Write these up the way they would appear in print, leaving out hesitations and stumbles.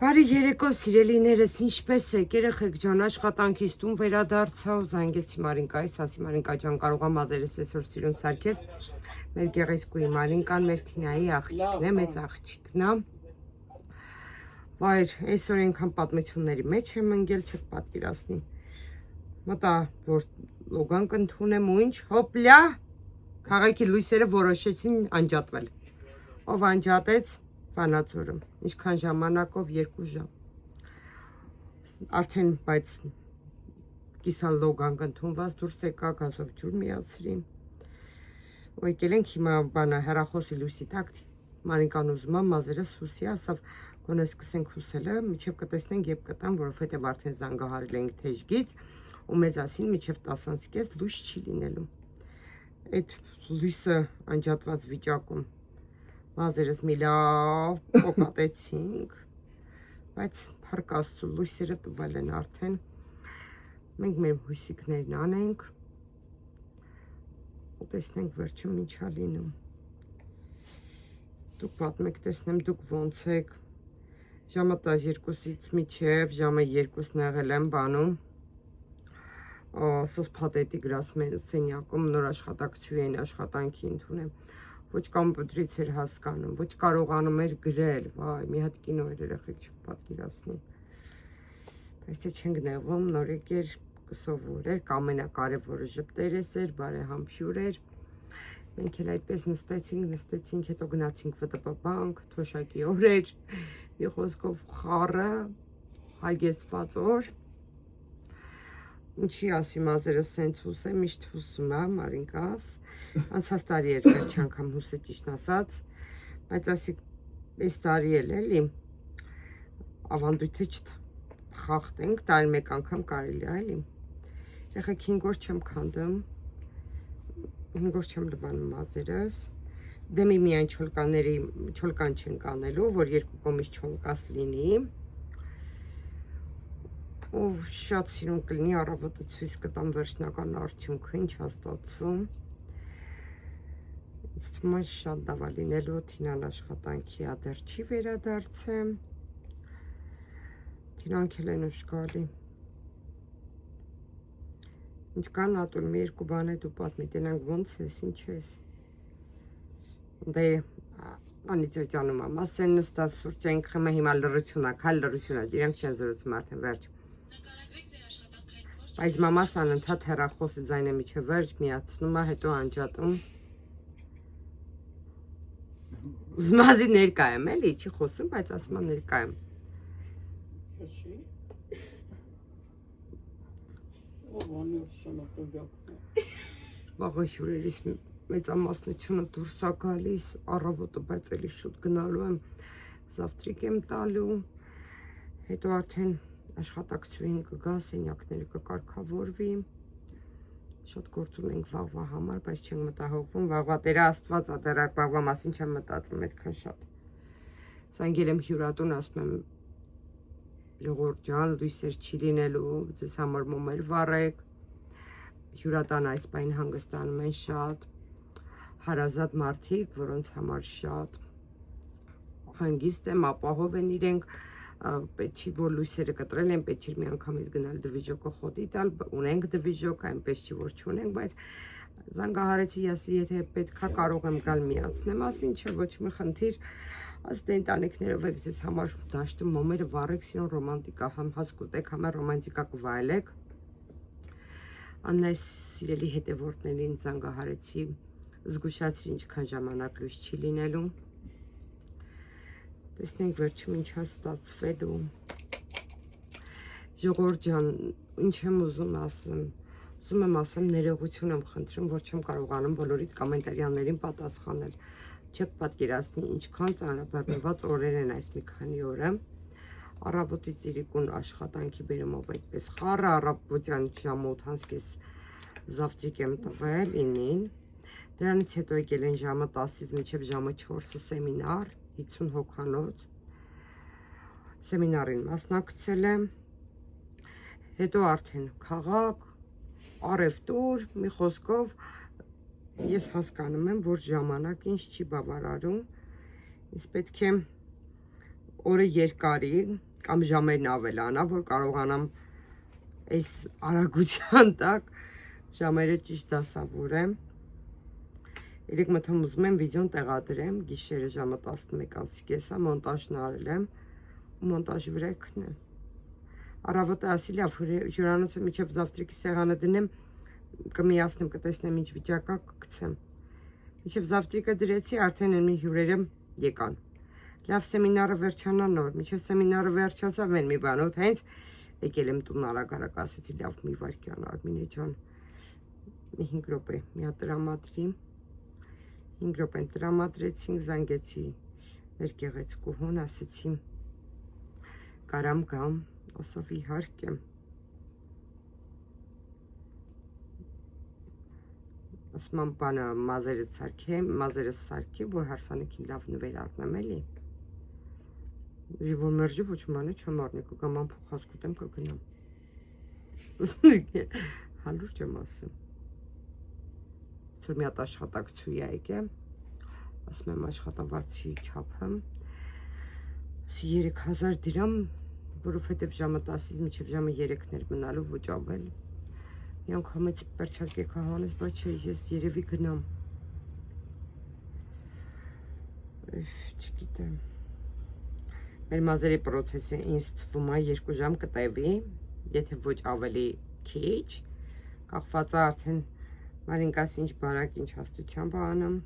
Բարի երեկո սիրելիներս, ինչպես եք, երեխեք ջան, աշխատանքից տուն վերադարձա ու զանգեցի Մարինկայից, ասի Մարինկա ջան, կարող եմ մազերս այսօր սիրուն սարքես, մեր գեղեցկուի Մարինկան, մեր Թինայի աղջիկն է, մեծ աղջիկն է։ Վայր, այսօր այնքան պատմությունների մեջ եմ ընկել, չեք պատկերացնի։ Մտա, որ լոգան կընդունեմ ու ինչ, հոպլյա, քաղաքի լույսերը որոշեցին անջատվել։ Ով անջատեց Վանաձորը, ինչքան ժամանակով 2 ժամ։ Արդեն բայց կիսալ լոգան կընդունված դուրս եկա գազով ջուր միացրի։ Ու եկել ենք հիմա բանը հեռախոսի լույսի տակ Մարինկան ուզում է մազերս հուսի, ասավ գոնե սկսենք հուսելը, միջև կտեսնենք երբ կտամ, որովհետև արդեն զանգահարել ենք թեժգից ու մեզ ասին միջև 10:30 լույս չի լինելու։ Այդ լույսը անջատված վիճակում մազերս մի լավ կոկատեցինք, բայց փառք Աստծո լույսերը տվել են արդեն, մենք մեր հույսիկներն անենք ու տեսնենք վերջում ինչա լինում։ Դուք պատմեք, տեսնեմ դուք ոնց եք, ժամը 12-ից մինչև ժամը 2-ն եղել եմ բանում, սոս փաթեթի գրասմեն սենյակում նոր աշխատակցուի են աշխատանքի ընդունեմ, ոչ կամպյուտերից էր հասկանում, ոչ կարողանում էր գրել, վայ, մի հատ կինո էր երեխեք չպատկերացնի, բայց թե չենք նեղվում, նոր եկեր կսովորեր, ամենակարևորը ժպտերես էր, բարեհամբույր էր, մենք էլ այդպես նստեցինք, հետո գնացինք ՎՏՊ բանկ, թոշակի օրեր, մի խոսքով խառը, հագեցված օր, ինչի ասի մազերս սենց հուսեմ, միշտ հուսում է Մարինկաս, անցած տարի էր վերջ անգամ հուսը ճիշտ ասած, բայց ասի այս տարի էլ էլի ավանդույթը չխախտենք, տարին մեկ անգամ կարելի է էլի, երեխեք 5 օր չեմ քանդում, 5 օր չեմ լվանում մազերս, դեմի միայն չոլկան չենք անելու, որ երկու կողմից չոլկաս լինի, ու շատ սիրուն կլինի առավոտը ցույց կտամ վերջնական արդյունքը, ինչ ա ստացվում։ Ինձ թվում է շատ լավ ա լինելու, Թինան աշխատանքի ա դեռ չի վերադարձել։ Թինան էլ են ուշ գալի։ Ինչ կան ատուլ, մի երկու բան է դու պատմի, տենանք ոնց ես, ինչ ես։ Դե անիծյանում ամ, ասեն նստած սուրճ ենք խմը, հիմա լռություն ա, քալ լռություն ա, իրանք չեն զրուցում արդեն վերջ։ Այս մամաս անընդհատ հեռախոսը ձայնը միջև վերջ միացնում է, հետո անջատում։ Զմազի ներկա եմ, էլի, չի խոսում, բայց ասում է ներկա եմ։ Վաղը հյուրերիս մեծամասնությունը դուրս ա գալիս, առավոտը բայց էլի շուտ գնալու եմ, զավտրիկ եմ տալու, հետո արդեն աշխատակցուին կգա, սենյակները կկարգավորվի, շատ գործում ենք վաղվա համար, բայց չենք մտահոգվում, վաղվա Տերը Աստված ա, դեռ վաղվա մասին չեմ մտածում այդքան շատ։ Զանգել եմ հյուրատուն, ասում եմ ժողովուրդ ջան, լույսեր չի լինելու, ձեզ համար մոմեր վառեք, հյուրատան այս պահին հանգստանում են շատ, հարազատ մարդիկ, որոնց համար շատ հանգիստ եմ, ապահով են իրենք, պետք չի, որ լույսերը կտրել են, պետք չի մի անգամից գնալ դվիժոկը խոտի տալ, ունենք դվիժոկ, այնպես չի, որ չունենք, բայց զանգահարեցի, ասի, եթե պետքա կարող եմ գալ միացնեմ, ասին չէ, ոչ մի խնդիր, ասի ընտանիքներով եք ձեզ համար դաշտում մոմերը վառեք, սիրուն ռոմանտիկա, համ հաց կուտեք, համ ռոմանտիկա կվայելեք։ Աննայ սիրելի հետևորդներին զանգահարեցի, զգուշացրի ինչքան ժամանակ լույս չի լինելու։ Տեսնենք վերջում ինչ է ստացվելու։ Ժողովուրդ ջան, ինչ եմ ուզում ասեմ, ուզում եմ ասեմ, ներողություն եմ խնդրում, որ չեմ կարողանում բոլորիդ կոմենտարիաներին պատասխանել։ Չեք պատկերացնի ինչքան ծանրաբեռնված օրեր են այս մի քանի օրը։ Առավոտից իրիկուն աշխատանքի բերումով այդպես խառը, առավոտյան ժամը 8:30 զավտրիկ եմ տվել 9-ին։ Դրանից հետո եկել են ժամը 10-ից մինչև ժամը 4-ը սեմինար, 50 հոգանոց սեմինարին մասնակցել եմ, հետո արդեն քաղաք, առևտուր, մի խոսքով ես հասկանում եմ, որ ժամանակ ինձ չի բավարարում, ինձ պետք է օրը երկարի, կամ ժամերն ավելանա, որ կարողանամ այս արագության տակ ժամերը ճիշտ դասավորեմ։ Երեք մթում ուզում եմ վիդեոն տեղադրեմ, գիշերը ժամը 11:30 կեսա մոնտաժն արել եմ ու մոնտաժի վրա քնեմ։ Առավոտը ասիլի հյուրանոցը միջև զավտրիկի սեղանը դնեմ, կմիացնեմ, կտեսնեմ ինչ վիճակա կգցեմ։ Միջև զավտրիկը դրեցի, արդեն մի հյուրերը եկան։ Լավ սեմինարը վերջանա նոր, միջև սեմինարը վերջացավ են մի բանոտ, հենց եկել եմ տուն արագ ասեցի լավ մի վայրկյան Արմինե ջան, մի 5 րոպե, մի հատ տրամադրի, 5 րոպեն տրամադրեցինք, զանգեցի մեր գեղեցկուհուն, ասեցի կարամ գամ, ասավ իհարկե, ասում եմ բանը մազերս սարքեմ, որ հարսանիքին լավ նվեր առնեմ էլի, որ մերժի ոչ մանե չեմ առնի, կգամ ամփոխած կուտեմ կգնամ, հալուրջ եմ ասեմ, որ մի հատ աշխատակցուի այգ է, ասում եմ աշխատավարձի չափը, 3000 դրամ, որովհետև ժամը 10-ից մինչև ժամը 3-ն էր մնալու ոչ ավել, մի անգամից պերչակ եկա հանես, բայց չէ, ես երևի գնամ, չգիտեմ, մեր մազերի պրոցեսը ինձ թվում է 2 ժամ կտևի, եթե ոչ ավելի քիչ, կախված է արդեն Մարինկաս ինչ բարակ, ինչ հաստությամբ անեմ,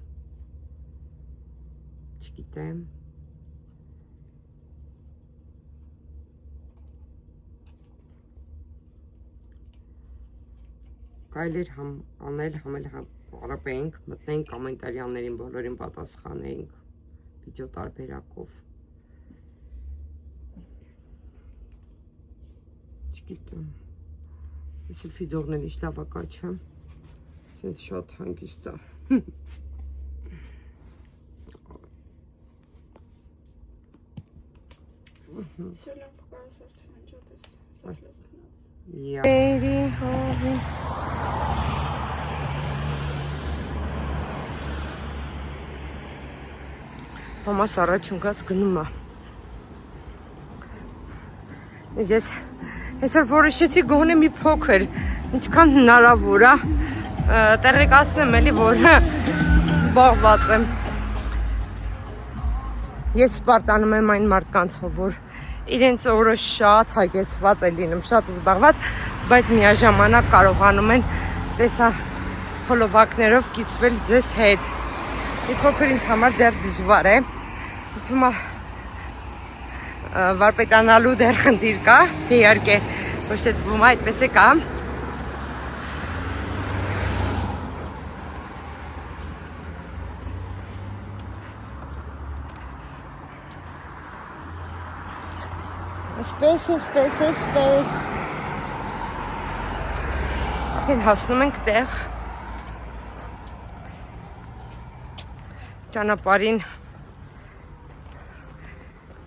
չգիտեմ, Կայլ էր անել, համել հարապեինք, մտնենք կոմենտարյաններին բոլորին պատասխանենք վիդեո տարբերակով, չգիտեմ, ես էլ վիդեոն ինչ լավակա չեմ, սենց շատ հանգիստ է, Все лям показывать, что ты сошлёшь нас. Մամաս առաջընկած գնում է, ես այսօր որոշեցի գոնե մի փոքր, ինչքան հնարավոր է, տեղեկացնեմ էլի, որ զբաղված եմ, ես սպարտանում եմ այն մարդկանցով, որ իրենց օրը շատ հագեցված է լինում, շատ զբաղված, բայց միաժամանակ կարողանում են տեսահոլովակներով կիսվել ձեզ հետ, մի փոքր ինձ համար դեռ դժվար է, ես թվում է վարպետանալու դեռ խնդիր կա, իհարկե ոչ թե թվում է այդպես է կա, Սպես, արդեն հասնում ենք տեղ, ճանապարհին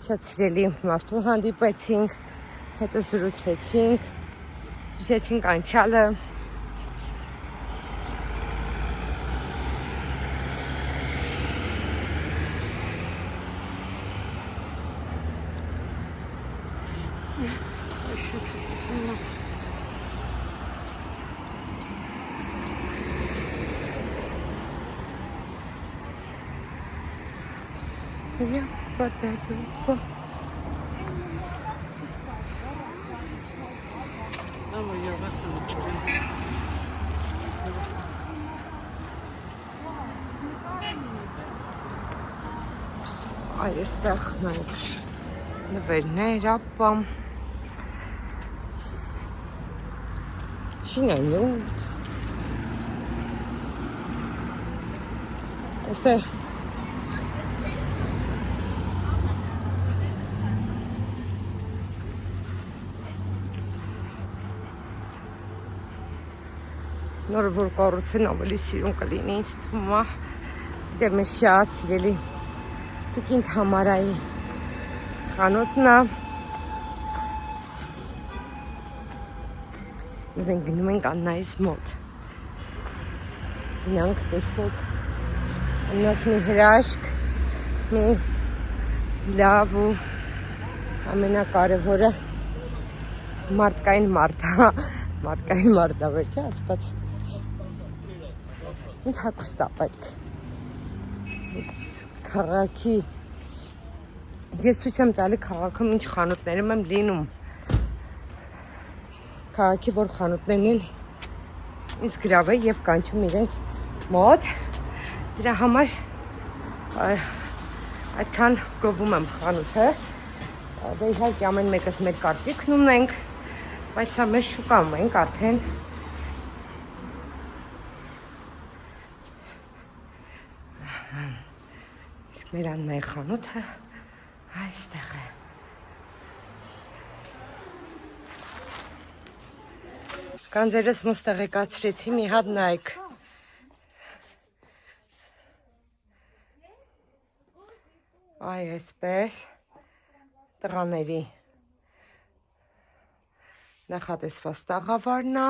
շատ սիրելի մարդու հանդիպեցինք, հետո զրուցեցինք, հիշեցինք անցյալը, Я подарю. Այստեղ նայեք նվերներ, ապամ, շինանյութ, այստեղ նոր որ կառուցեն ավելի սիրուն կլինի, ինձ թվում է, դե մեր շատ սիրելի Տիկին Համարայի խանութն է, և մենք գնում ենք Աննայիս մոտ, գնանք տեսեք, Աննաս մի հրաշք, մի լավ ու ամենակարևորը մարդկային մարդա, մարդկային մարդա, վերջի ասված։ Ինձ հագուստ է պետք։ Քաղաքի ես ցույց եմ տալի քաղաքում ինչ խանութներում եմ լինում։ Քաղաքի որ խանութներն են ինձ գրավ է եւ կանչում իրենց մոտ։ Դրա համար այդքան գովում եմ խանութը։ Դե իհարկե ամեն մեկս մեր կարծիքն ունենք, բայց սա մեր շուկայում ենք արդեն։ Իսկ մեր Աննայի խանութը այստեղ է։ Կանձերս մոս տեղեկացրեցի, մի հատ նայեք։ Այ այսպես տղաների նախատեսված տաղավարն է։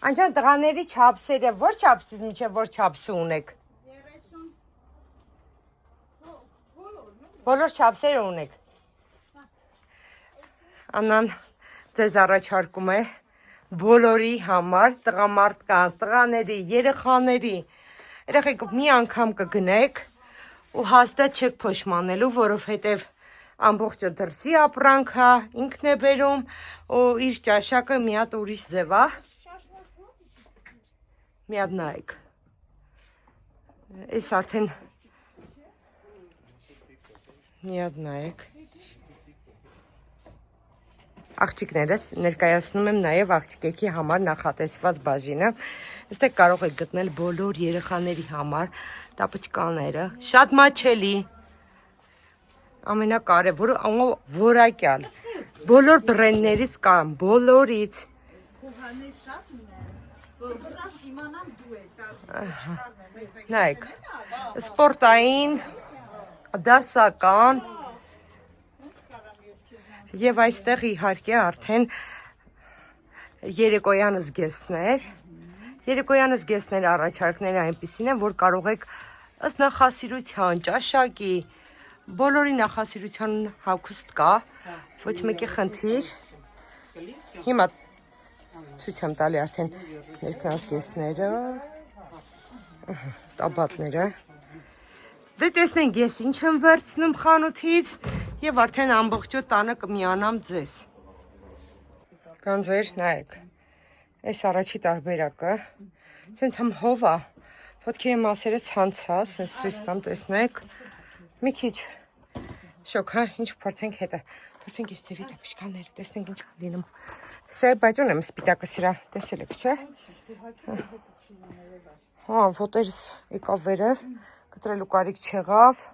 Անջան տղաների չափսերը, որ չափսից միջև որ չափսը ունեք։ Բոլոր չափսերը ունեք։ Աննան ձեզ առաջարկում է բոլորի համար, տղամարդկանց, տղաների, երեխաների։ Երեխեք մի անգամ կգնեք ու հաստատ չեք փոշմանելու, որովհետև ամբողջը դրսի ապրանք է, ինքն է բերում ու իր ճաշակը մի հատ ուրիշ ձև է։ Մի հատ նայեք։ Այս արդեն մի հատ նայեք։ Աղջիկներս ներկայացնում եմ նաև աղջիկեքի համար նախատեսված բաժինը։ Այստեղ կարող եք գտնել բոլոր երեխաների համար տապուչկաները, շատ մաչելի։ Ամենակարևորը որակյալ։ Բոլոր բրենդներից կան, բոլորից։ Նայեք, սպորտային, դասական Եվ այստեղ իհարկե արդեն երեկոյան զգեստներ։ Երեկոյան զգեստներ առաջարկները այնպիսին են, որ կարող եք ըստ նախասիրության, ճաշակի, բոլորի նախասիրության հագուստ կա, ոչ մեկի խնդիր։ Հիմա ցույց եմ տալի արդեն ներքնած զգեստները, տաբատները։ Դե տեսնենք ես ինչ եմ վերցնում խանութից և արդեն ամբողջոտ տանը կմիանամ ձեզ։ Կանձեր, նայեք, այս առաջի տարբերակը, սենց հմ հով է, ոտքերի մասերը ցանցած, սենց ցույց տամ տեսնեք, մի քիչ շոկ, հա, ինչ փորձենք հետը, փորձենք այս ձևի տապուչկաները, տեսնենք ինչ կլինում։ Սե, բայց ունեմ սպիտակը սրա, տեսել եք, չէ։ Հա, ոտերս եկավ վերև, կտրելու կարիք չեղավ։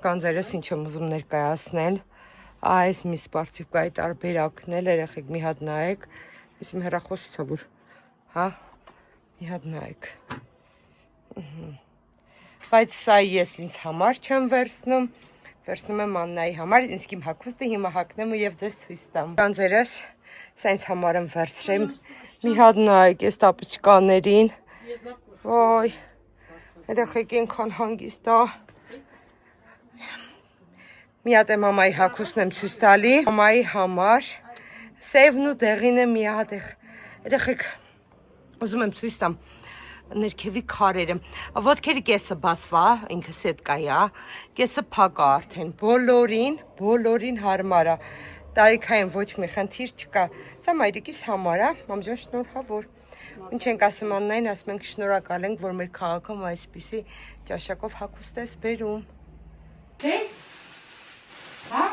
Կանձերս ինչ եմ ուզում ներկայացնել, այս մի սպարծիվկայի տարբերակն էլ երեխեք մի հատ նայեք, ես իմ հեռախոսից որ, հա, մի հատ նայեք, բայց սա ես ինձ համար չեմ վերցնում, վերցնում եմ Աննայի համար, ինձ իմ հագուստը հիմա հագնեմ ու և ձեզ ցույց տամ։ Կանձերս, սա ինձ համար եմ վերցրեմ, մի հատ նայեք այս տապուչկաներին, ոյ, երեխեք ենքան հանգիստ է։ Մի հատ է մամայի հագուստն եմ ցույց տալի, մամայի համար, սևն ու դեղին է մի հատ է, երեխեք, ուզում եմ ցույց տամ ներքևի քարերը, ոտքերի կեսը բասվա, ինքը սետկա է, կեսը փակ է արդեն, բոլորին հարմար է, տարիքային ոչ մի խնդիր չկա, սա մայրիկիս համար է, մամջան շնորհավոր, ինչ ենք ասում Աննային, ասում ենք շնորհակալ ենք, որ մեր քաղաքում այսպիսի ճաշակով հագուստ ես բերում։ Տես, հա,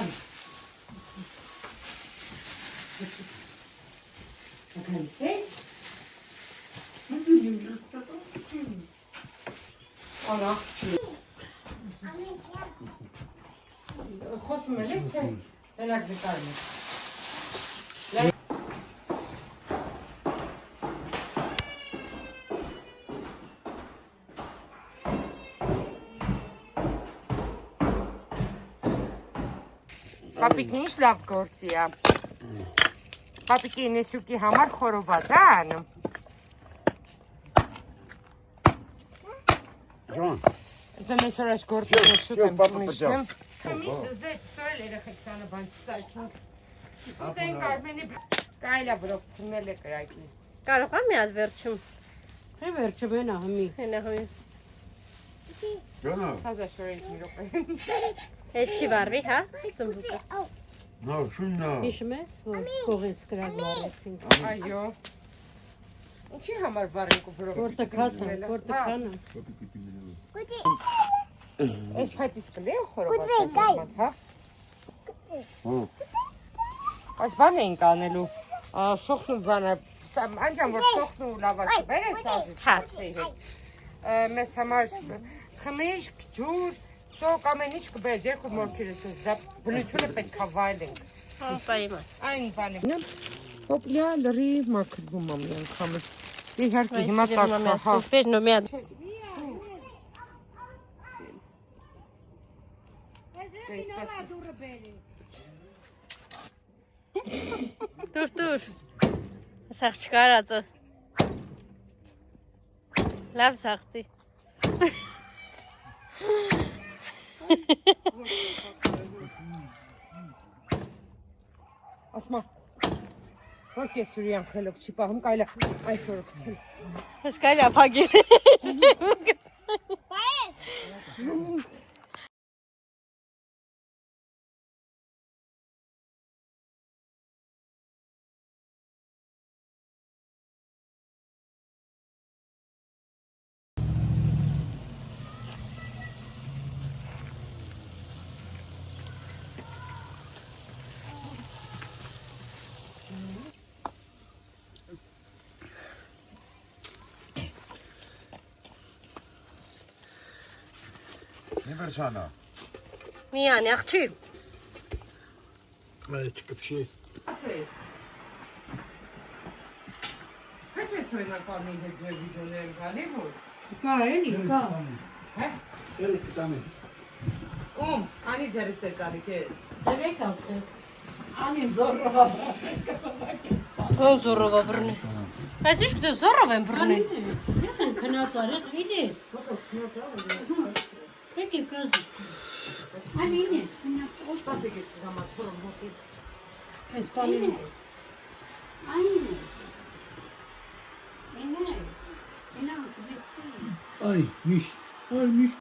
այլ, ականսես, Ana. Խոսում ես թե մենակ վկայում ես։ Պապիկն ինչ լավ գործի է։ Պապիկի նեսուկի համար խորոված է անում։ Ջան։ Դա մեզ առաջ գործը շուտ եմ միշտեմ։ Միշտ զետ սոյլ երեխեք տանը բան չսայքին։ Ուտենք Արմենի կայլա բրոք թնել է կրակի։ Կարող է մի հատ վերջում։ Հե վերջը մենա հիմի։ Հենա հոյ։ Ջանա։ Հազա շորենք մի րոպե։ Էս չի վարվի, հա։ Սմբուկը։ Նա շուննա։ Հիշում ես, որ կողին սկրակ վարեցինք։ Այո։ Ինչի համար վարենք ու բրոք։ Որտքանը։ Այս փայտիս կլի է խորոված, հա։ Այս բան էինք անելու, սոխն ու բանը, անջան որ սոխն ու լավաշը բեր է սազից հապսեի հետ, մեզ համար խմիշկ, ջուր, սոկ ամեն ինչ կբերես, երկու մորքիրս ես, դա բնությունը պետք է վայլենք։ Հոպայի մատ։ Այն բանը։ Հոպլյա լրի մաքրվում ամի անգամս, իհարկի հիմա տակվա, հա։ Սպերն ու մի հատ։ Դուր։ Սաղ չկարածը։ Լավ սաղտի։ Ասմա, որ կես սուրյան խելոք չի պահում, կայլա այսօրը կցել։ Ես կայլա պագիր։ Նիվերշանա։ Մի անի, աղջի։ Մայր չկպշի։ Հաչ ես սոյնականի հետ մեր վիդյոներ գալի որ։ Կա էլի, կա։ Հե? Չերես կտամի։ Ում, անի ձերս դեր կարիք է։ Դեպեք ացը։ Անին զորովա։ Ո զորովա բռնի։ Բայց ինչ կտե զորով են բռնի։ Եղեն քնած արեք իդես։ Եկի կազի։ Անին ես քնած։ Տասեք ես կգամա թորում հոտի։ Այս բանին։ Անին։ Ինա։ Ay, miş. Ay, miş.